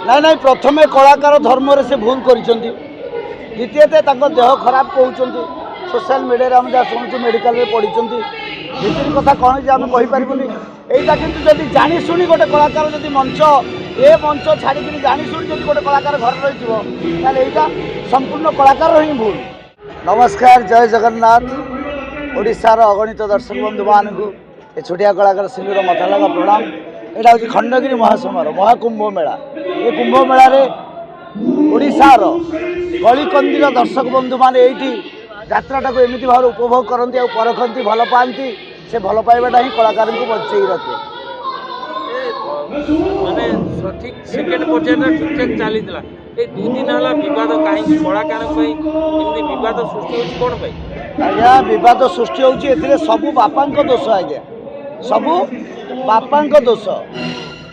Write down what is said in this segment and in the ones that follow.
ନାଇଁ ନାଇଁ ପ୍ରଥମେ କଳାକାର ଧର୍ମରେ ସେ ଭୁଲ କରିଛନ୍ତି। ଦ୍ୱିତୀୟতে ତାଙ୍କ ଦେହ ଖରାପ କହୁଛନ୍ତି। ସୋସିଆଲ ମିଡ଼ିଆରେ ଆମେ ଯାହା ଶୁଣୁଛୁ ମେଡ଼ିକାଲରେ ପଡ଼ିଛନ୍ତି। ଭିତରି କଥା କ'ଣ ଯେ ଆମେ କହିପାରିବୁନି। ଏଇଟା କିନ୍ତୁ ଯଦି ଜାଣିଶୁଣି ଗୋଟେ କଳାକାର ଯଦି ମଞ୍ଚ ଛାଡ଼ିକିରି ଜାଣିଶୁଣି ଯଦି ଗୋଟେ କଳାକାର ଘରେ ରହିଥିବ ତାହେଲେ ଏଇଟା ସମ୍ପୂର୍ଣ୍ଣ କଳାକାରର ହିଁ ଭୁଲ। ନମସ୍କାର, ଜୟ ଜଗନ୍ନାଥ। ଓଡ଼ିଶାର ଅଗଣିତ ଦର୍ଶକ ବନ୍ଧୁମାନଙ୍କୁ ଏ ଛୋଟିଆ କଳାକାର ଶିଳ୍ପୀର ମଥାଲାଗା ପ୍ରଣାମ। ଏଇଟା ହେଉଛି ଖଣ୍ଡଗିରି ମହାସମାରୋହ ମହାକୁମ୍ଭ ମେଳା। ଏ କୁମ୍ଭ ମେଳାରେ ଓଡ଼ିଶାର ଗଳିକନ୍ଦିର ଦର୍ଶକ ବନ୍ଧୁମାନେ ଏଇଠି ଯାତ୍ରାଟାକୁ ଏମିତି ଭାବରେ ଉପଭୋଗ କରନ୍ତି ଆଉ ପରଖନ୍ତି, ଭଲ ପାଆନ୍ତି। ସେ ଭଲ ପାଇବାଟା ହିଁ କଳାକାରଙ୍କୁ ବଞ୍ଚେଇ ରଖେ। ମାନେ ଠିକ୍ ସେକେଣ୍ଡ ପର୍ଯ୍ୟାୟରେ ଠିକ୍ଠାକ୍ ଚାଲିଥିଲା। ଏଇ 2 ଦିନ ହେଲା ବିବାଦ କାହିଁକି କଳାକାରଙ୍କ ପାଇଁ ଏମିତି ବିବାଦ ସୃଷ୍ଟି ହେଉଛି କ'ଣ ପାଇଁ? ଆଜ୍ଞା, ବିବାଦ ସୃଷ୍ଟି ହେଉଛି ଏଥିରେ ସବୁ ବାପାଙ୍କ ଦୋଷ। ଆଜ୍ଞା, ସବୁ ବାପାଙ୍କ ଦୋଷ।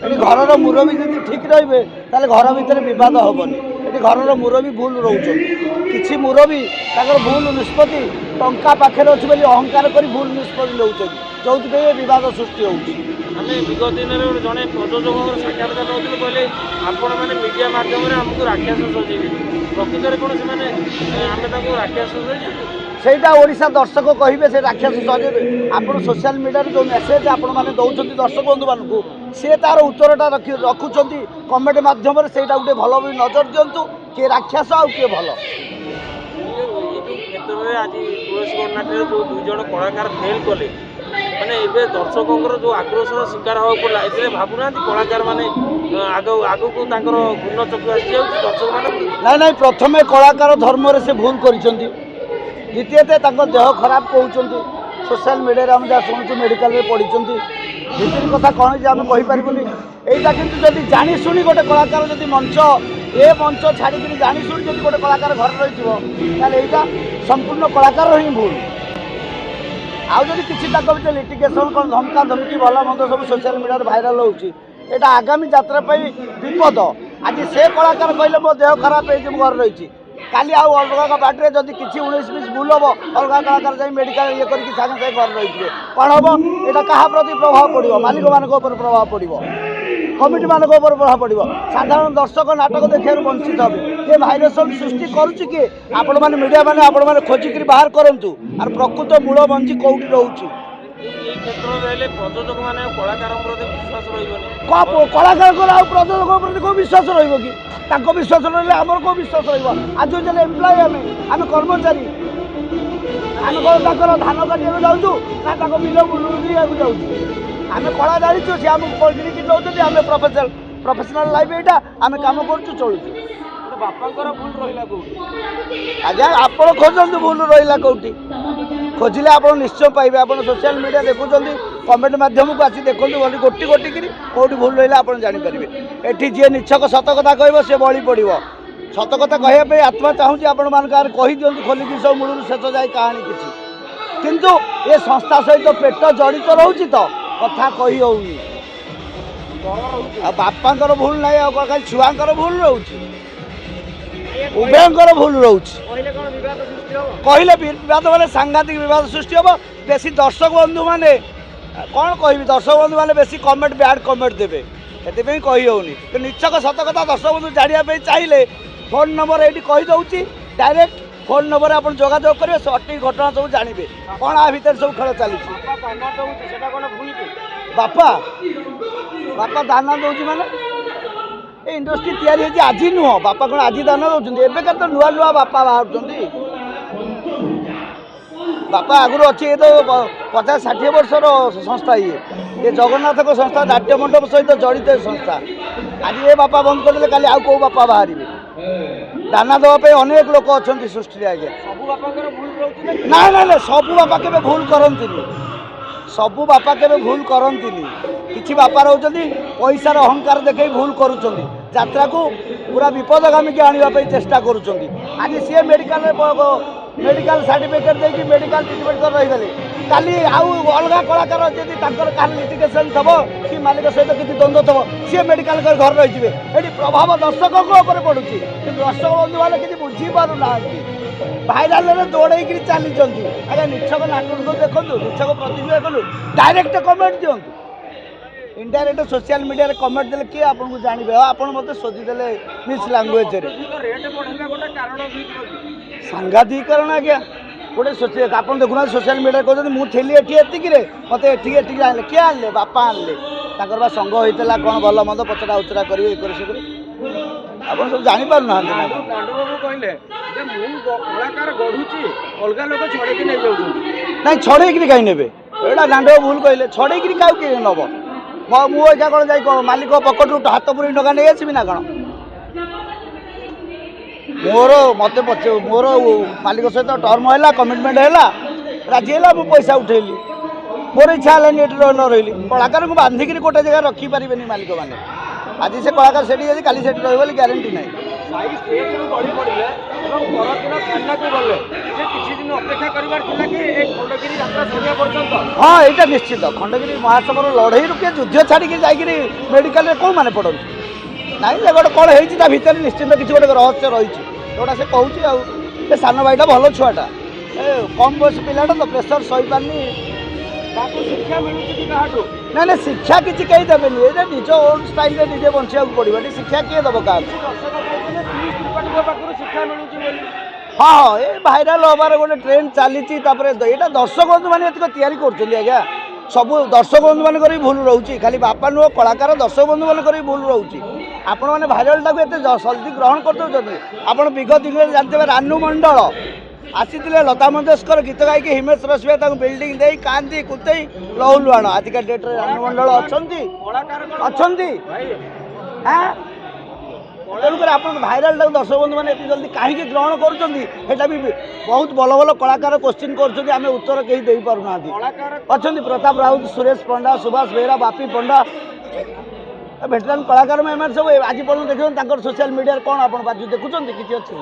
ଏଠି ଘରର ମୁରବୀ ଯଦି ଠିକ୍ ରହିବେ ତାହେଲେ ଘର ଭିତରେ ବିବାଦ ହେବନି। ଏଠି ଘରର ମୁରବୀ ଭୁଲ ରହୁଛନ୍ତି। କିଛି ମୁରବୀ ତାଙ୍କର ଭୁଲ ନିଷ୍ପତ୍ତି ଟଙ୍କା ପାଖରେ ଅଛି ବୋଲି ଅହଙ୍କାର କରି ଭୁଲ ନିଷ୍ପତ୍ତି ନେଉଛନ୍ତି, ଯେଉଁଥିପାଇଁ ଏ ବିବାଦ ସୃଷ୍ଟି ହେଉଛି। ଆମେ ବିଗତ ଦିନରେ ଗୋଟେ ଜଣେ ପ୍ରଯୋଜକଙ୍କର ସାକ୍ଷାତକାର ନେଉଥିଲେ, କହିଲେ ଆପଣମାନେ ମିଡ଼ିଆ ମାଧ୍ୟମରେ ଆମକୁ ରାକ୍ଷସ ସଜେଇବେ। ପ୍ରକୃତରେ କ'ଣ ସେମାନେ ଆମେ ତାଙ୍କୁ ରାକ୍ଷସ ସଜେଇଛନ୍ତି? ସେଇଟା ଓଡ଼ିଶା ଦର୍ଶକ କହିବେ ସେ ରାକ୍ଷସ ସଜେଇବେ। ଆପଣ ସୋସିଆଲ ମିଡ଼ିଆରେ ଯେଉଁ ମେସେଜ୍ ଆପଣମାନେ ଦେଉଛନ୍ତି ଦର୍ଶକ ବନ୍ଧୁମାନଙ୍କୁ, ସିଏ ତା'ର ଉତ୍ତରଟା ରଖୁଛନ୍ତି କମେଣ୍ଟ ମାଧ୍ୟମରେ। ସେଇଟା ଗୋଟେ ଭଲ ବି ନଜର ଦିଅନ୍ତୁ, କିଏ ରାକ୍ଷସ ଆଉ କିଏ ଭଲ। ଏଇ ଯେଉଁ କ୍ଷେତ୍ରରେ ଆଜି ତୁଳସୀ ଗଣନାଟ୍ୟରେ ଯେଉଁ 2 ଜଣ କଳାକାର ଫେଲ୍ କଲେ, ମାନେ ଏବେ ଦର୍ଶକଙ୍କର ଯେଉଁ ଆକ୍ରୋଶର ଶିକାର ହେବାକୁ ପଡ଼ିଲା, ଏଥିରେ ଭାବୁନାହାନ୍ତି କଳାକାରମାନେ ଆଗକୁ ତାଙ୍କର ଘୂର୍ଣ୍ଣ ଚକ୍ଷୁ ଆସିଯାଉଛି ଦର୍ଶକମାନେ? ନାଇଁ ନାଇଁ ପ୍ରଥମେ କଳାକାର ଧର୍ମରେ ସେ ଭୁଲ କରିଛନ୍ତି। ଦ୍ୱିତୀୟତେ ତାଙ୍କ ଦେହ ଖରାପ କହୁଛନ୍ତି। ସୋସିଆଲ ମିଡ଼ିଆରେ ଆମେ ଯାହା ଶୁଣୁଛୁ ମେଡ଼ିକାଲରେ ପଡ଼ିଛନ୍ତି। ଭିତରି କଥା କ'ଣ ଯେ ଆମେ କହିପାରିବୁନି। ଏଇଟା କିନ୍ତୁ ଯଦି ଜାଣିଶୁଣି ଗୋଟେ କଳାକାର ଯଦି ମଞ୍ଚ ଛାଡ଼ିକିରି ଜାଣିଶୁଣି ଯଦି ଗୋଟେ କଳାକାର ଘରେ ରହିଥିବ ତାହେଲେ ଏଇଟା ସମ୍ପୂର୍ଣ୍ଣ କଳାକାରର ହିଁ ଭୁଲ। ଆଉ ଯଦି କିଛି ତାଙ୍କ ଭିତରେ ଲିଟିଗେସନ୍ କ'ଣ ଧମକା ଧମକି ଭଲ ମନ୍ଦ ସବୁ ସୋସିଆଲ ମିଡ଼ିଆରେ ଭାଇରାଲ ହେଉଛି, ଏଇଟା ଆଗାମୀ ଯାତ୍ରା ପାଇଁ ବିପଦ। ଆଜି ସେ କଳାକାର କହିଲେ ମୋ ଦେହ ଖରାପ ହେଇଛି ମୁଁ ଘରେ ରହିଛି, କାଲି ଆଉ ଅଲଗା ବାଟରେ ଯଦି କିଛି 19-20 ଭୁଲ ହେବ ଅଲଗା କଳାକାର ଯାଇ ମେଡ଼ିକାଲ କରିକି ସାଙ୍ଗେ ସାଙ୍ଗେ ଘରେ ରହିଥିବେ, କ'ଣ ହେବ? ଏଇଟା କାହା ପ୍ରତି ପ୍ରଭାବ ପଡ଼ିବ? ମାଲିକମାନଙ୍କ ଉପରେ ପ୍ରଭାବ ପଡ଼ିବ, କମିଟିମାନଙ୍କ ଉପରେ ପ୍ରଭାବ ପଡ଼ିବ। ସାଧାରଣ ଦର୍ଶକ ନାଟକ ଦେଖିବାରୁ ବଞ୍ଚିତ ହେବେ। ଏ ଭାଇରସନ୍ ସୃଷ୍ଟି କରୁଛି କିଏ? ଆପଣମାନେ ମିଡ଼ିଆମାନେ ଆପଣମାନେ ଖୋଜିକିରି ବାହାର କରନ୍ତୁ ଆର ପ୍ରକୃତ ମୂଳ ମଞ୍ଜି କେଉଁଠି ରହୁଛି। ଏଇ କ୍ଷେତ୍ରରେ ରହିଲେ ପ୍ରଯୋଜକମାନେ ଆଉ କଳାକାରଙ୍କ ପ୍ରତି ବିଶ୍ୱାସ ରହିବନି। କଳାକାରଙ୍କର ଆଉ ପ୍ରଯୋଜକଙ୍କ ପ୍ରତି କେଉଁ ବିଶ୍ୱାସ ରହିବ କି? ତାଙ୍କ ବିଶ୍ୱାସ ରହିଲେ ଆମର କେଉଁ ବିଶ୍ୱାସ ରହିବ? ଆଜି ହେଲେ ଏମ୍ପ୍ଲୟ, ଆମେ କର୍ମଚାରୀ। ଆମେ କ'ଣ ତାଙ୍କର ଧାନ କାଟିବାକୁ ଯାଉଛୁ ନା ତାଙ୍କ ବିଲ ବୁଲିବାକୁ ଯାଉଛୁ? ଆମେ କଳା ଜାଣିଛୁ, ସେ ଆମକୁ କିଣିକି ଦେଉଛନ୍ତି। ଆମେ ପ୍ରଫେସନାଲ ଲାଇଫ୍ ଏଇଟା, ଆମେ କାମ କରୁଛୁ, ଚଳୁଛୁ। ବାପାଙ୍କର ଭୁଲ ରହିଲା କୋଉଠି? ଆଜ୍ଞା, ଆପଣ ଖୋଜନ୍ତୁ ଭୁଲ ରହିଲା କେଉଁଠି। ଖୋଜିଲେ ଆପଣ ନିଶ୍ଚୟ ପାଇବେ। ଆପଣ ସୋସିଆଲ ମିଡ଼ିଆ ଦେଖୁଛନ୍ତି, କମେଣ୍ଟ ମାଧ୍ୟମକୁ ଆସି ଦେଖନ୍ତୁ ବୋଲି ଗୋଟି ଗୋଟିକିରି କେଉଁଠି ଭୁଲ ରହିଲା ଆପଣ ଜାଣିପାରିବେ। ଏଠି ଯିଏ ନିଛକ ସତ କଥା କହିବ ସେ ବଳି ପଡ଼ିବ। ସତ କଥା କହିବା ପାଇଁ ଆତ୍ମା ଚାହୁଁଛି ଆପଣମାନଙ୍କ ଆଗରେ କହିଦିଅନ୍ତୁ ଖୋଲିକି ସବୁ ମୂଳରୁ ଶେଷ ଯାଏ କାହାଣୀ କିଛି। କିନ୍ତୁ ଏ ସଂସ୍ଥା ସହିତ ପେଟ ଜଡ଼ିତ ରହୁଛି ତ କଥା କହି ହେଉନି। ଆଉ ବାପାଙ୍କର ଭୁଲ ନାହିଁ, ଆଉ କ'ଣ ଖାଲି ଛୁଆଙ୍କର ଭୁଲ ରହୁଛି? ଉଭୟଙ୍କର ଭୁଲ ରହୁଛି। କହିଲେ ବିବାଦ ମାନେ ସାଂଘାତିକ ବିବାଦ ସୃଷ୍ଟି ହେବ। ବେଶୀ ଦର୍ଶକ ବନ୍ଧୁମାନେ କ'ଣ କହିବି, ଦର୍ଶକ ବନ୍ଧୁମାନେ ବେଶୀ କମେଣ୍ଟ ବ୍ୟାଡ୍ କମେଣ୍ଟ ଦେବେ, ସେଥିପାଇଁ କହି ହେଉନି। କିନ୍ତୁ ନିଛକ ସତ କଥା ଦର୍ଶକ ବନ୍ଧୁ ଜାଣିବା ପାଇଁ ଚାହିଁଲେ ଫୋନ୍ ନମ୍ବର ଏଇଠି କହିଦେଉଛି, ଡାଇରେକ୍ଟ ଫୋନ୍ ନମ୍ବରରେ ଆପଣ ଯୋଗାଯୋଗ କରିବେ, ସଠିକ୍ ଘଟଣା ସବୁ ଜାଣିବେ କ'ଣ ଆ ଭିତରେ ସବୁ ଖେଳ ଚାଲିଛି। ବାପା ଦାନା ଦେଉଛି ମାନେ ଏ ଇଣ୍ଡଷ୍ଟ୍ରି ତିଆରି ହେଇଛି ଆଜି ନୁହଁ। ବାପା କ'ଣ ଆଜି ଦାନା ଦେଉଛନ୍ତି? ଏବେକା ତ ନୂଆ ନୂଆ ବାପା ବାହାରୁଛନ୍ତି। ବାପା ଆଗରୁ ଅଛି, ଏ ତ 50-60 ବର୍ଷର ସଂସ୍ଥା। ଇଏ ଜଗନ୍ନାଥଙ୍କ ସଂସ୍ଥା, ନାଟ୍ୟ ମଣ୍ଡପ ସହିତ ଜଡ଼ିତ ସଂସ୍ଥା। ଆଜି ଏ ବାପା ବନ୍ଦ କରିଦେଲେ କାଲି ଆଉ କେଉଁ ବାପା ବାହାରିବେ? ଦାନା ଦେବା ପାଇଁ ଅନେକ ଲୋକ ଅଛନ୍ତି ସୃଷ୍ଟିରେ। ଆଜ୍ଞା, ସବୁ ବାପାଙ୍କର ଭୁଲ ରହୁଛି ନା? ନାଇଁ, ସବୁ ବାପା କେବେ ଭୁଲ କରନ୍ତିନି। ସବୁ ବାପା କେବେ ଭୁଲ କରନ୍ତିନି। କିଛି ବାପା ରହୁଛନ୍ତି ପଇସାର ଅହଙ୍କାର ଦେଖାଇ ଭୁଲ କରୁଛନ୍ତି, ଯାତ୍ରାକୁ ପୁରା ବିପଦଗାମୀକି ଆଣିବା ପାଇଁ ଚେଷ୍ଟା କରୁଛନ୍ତି। ଆଜି ସିଏ ମେଡ଼ିକାଲ ସାର୍ଟିଫିକେଟ୍ ଦେଇକି ମେଡ଼ିକାଲ ଟ୍ରିଟମେଣ୍ଟ କରି ରହିଗଲେ, କାଲି ଆଉ ଅଲଗା କଳାକାର ଯଦି ତାଙ୍କର କାହାର ଲିଟିଗେସନ୍ ଥିବ କି ମାଲିକ ସହିତ କିଛି ଦ୍ୱନ୍ଦ୍ୱ ଥିବ, ସିଏ ମେଡ଼ିକାଲ କରି ଘରେ ରହିଯିବେ। ଏଠି ପ୍ରଭାବ ଦର୍ଶକଙ୍କ ଉପରେ ପଡ଼ୁଛି, କିନ୍ତୁ ଦର୍ଶକ ବନ୍ଧୁମାନେ କିଛି ବୁଝିପାରୁନାହାନ୍ତି। ଭାଇରାଲରେ ଦୌଡ଼େଇକିରି ଚାଲିଛନ୍ତି। ଆଜ୍ଞା, ନିଛକ ନାଟକ ଦେଖନ୍ତୁ, ନିଛକ ପ୍ରତିଯୋଗୀ ଦେଖନ୍ତୁ, ଡାଇରେକ୍ଟ କମେଣ୍ଟ ଦିଅନ୍ତୁ। इनडायरेक्ट सोशल मीडिया रे कमेंट देले किए आपन को जानिबे आपन मते सोधी देले मिस लैंग्वेज रे रेट बढ़ेगा गोटे कारण भी सांघातिकरण आज्ञा गोटे सोचे आपन देखुना सोशल मीडिया कहते मु थेली एठी एतिक रे मते एठी आनले किए आनले बापा आनले ताकर बा संग होइतला कोन भल मन्द पचरा उचरा करिवे करे से करे आपन सब जानि पार ना पांडुबाबू कहले जे मु कलाकार गढुची अलगा लोक छड़े के नै जाउछन नहीं छड़े कि कहीं नेबे एटा दांडो भूल कहले छड़े कि काउ के नब मु एका कोन जाई मालिक पकेट रू हाथ पुरी टका नै आसीबी ना कोन मोर मत मोर मालिक सहित टर्म है कमिटमेंट है राजी है मुझे पैसा उठेली मोर इच्छा है न रही कलाकार को बांधिक गोटे जगह रखिपारे मालिक मैंने आज से कलाकार से काली से रही ग्यारंटी ना हाँ यहाँ निश्चित खंडगिरी महासभा लड़ई रुपये युद्ध छाड़ी जाकि मेडिकल कौ मैंने पड़ती ना गोटे कौन होता भितर निश्चित किसी गोटे रहस्य रही जोटा से कहूँ सान भाईटा भल छुआटा कम बयस पिलाटा तो प्रेसर सही पारनी शिक्षा मिलूँ ना ना शिक्षा किसी कहीं देवेनि ये निज ओन स्टाइल में निजे बचा पड़ो शिक्षा किए दब क्या शिक्षा मिलूँ हाँ हाँ ये भाइराल हबार गोटे ट्रेंड चली यहाँ दर्शक बंधु मैंने तैयारी कर सब दर्शक बंधु मान भूल रोचे खाली बापा नुह कलाकार दर्शक बंधु मान भूल रोचे आपण मैंने भाइराल टाक एत जल्दी ग्रहण करदे आप विगत दिन में जानते रानू मंडल आसी लता मंगेशकर गीत गायक हिमेश रेशमिया बिल्डिंग दे कांदी कुते लहुलुआण आजिका डेट्रे रानू मंडल अच्छा तेणुक आप भाइराल टाक दर्शक बंधु मैंने जल्दी कहीं ग्रहण करा भी बहुत भल भल कलाकार क्वेश्चन कर उत्तर कहीं दे पारना अच्छा प्रताप राउत सुरेश पंडा सुभाष बेहरा बापी पंडा भेटरान कलाकार में सब आज पर्यटन देखते सोशल मीडिया कौन आप देखुं किसी अच्छी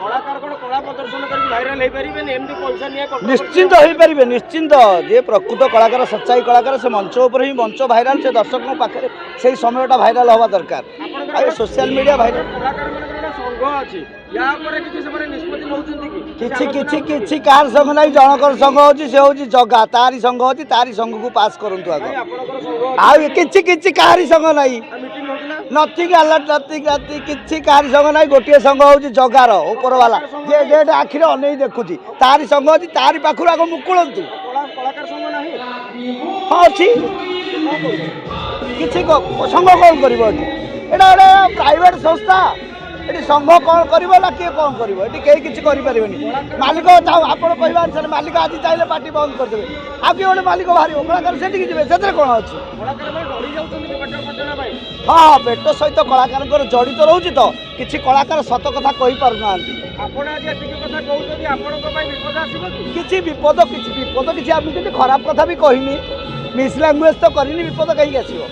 कलाकार कौन कला प्रदर्शन कर भाइराल हो पारे एमती पैसा निया निश्चिंत हो पारे निश्चिंत जे प्रकृत कलाकार सच्चाई कलाकार से मंच उपर ही मंच भाइराल से दर्शक पाखे से समयटा भाइराल हवा दरकार आ सोशल मीडिया भाइराल किसी कार संग ना जनकर संग होची से होची जगा तारी संग होची तारी संग को पास करंतु आगो आ किसी काहारी संग नाही नथिंग अलर्ट नथिंग नथिंग किसी काहारी संग नाही गोटे संग होची जगार ऊपर वाला जे जेट आखिरे अनै देखुची तारी संग होची तारी पाखुर आगो मुकुळंतु कलाकार संग नाही हां छी किसी को संग कौन करिवो एटा गोटे प्राइवेट संस्था ये संघ कौन कर किए कौन कर मालिक आप कह मालिक आज चाहिए पार्टी बंद करदे आ किए गोटे मालिक बाहर कलाकार से जी कौन अच्छी हाँ हाँ पेट सहित कलाकार जड़ित रोचे तो किसी कलाकार सत कथा कही पारना किसी विपद किसी खराब कथा भी कहनी मिस लैंग्वेज तो करनी विपद कहीं आसो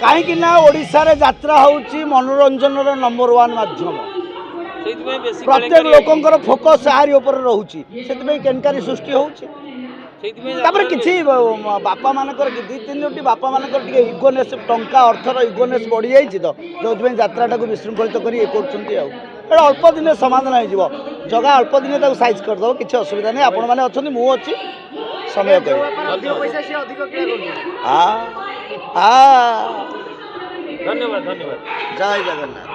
कहीं ओडिशा यात्रा हूँ मनोरंजन नंबर 1 माध्यम प्रत्येक लोकंर फोकस यार उपर रोचे से केनकारी सृष्टि होची किसी बापा मानकर दी तीन बापा मानकर इगोनेस टंका अर्थर इगोनेस बढ़ी जाइए तो जो यात्रा को विशृंखलित कर अल्प दिन समाधान हो जगह अल्प दिन साइज करदे किसी असुविधा नहीं आपण मैंने अच्छा मुझे अच्छी समय धन्यवाद जय जगन्नाथ।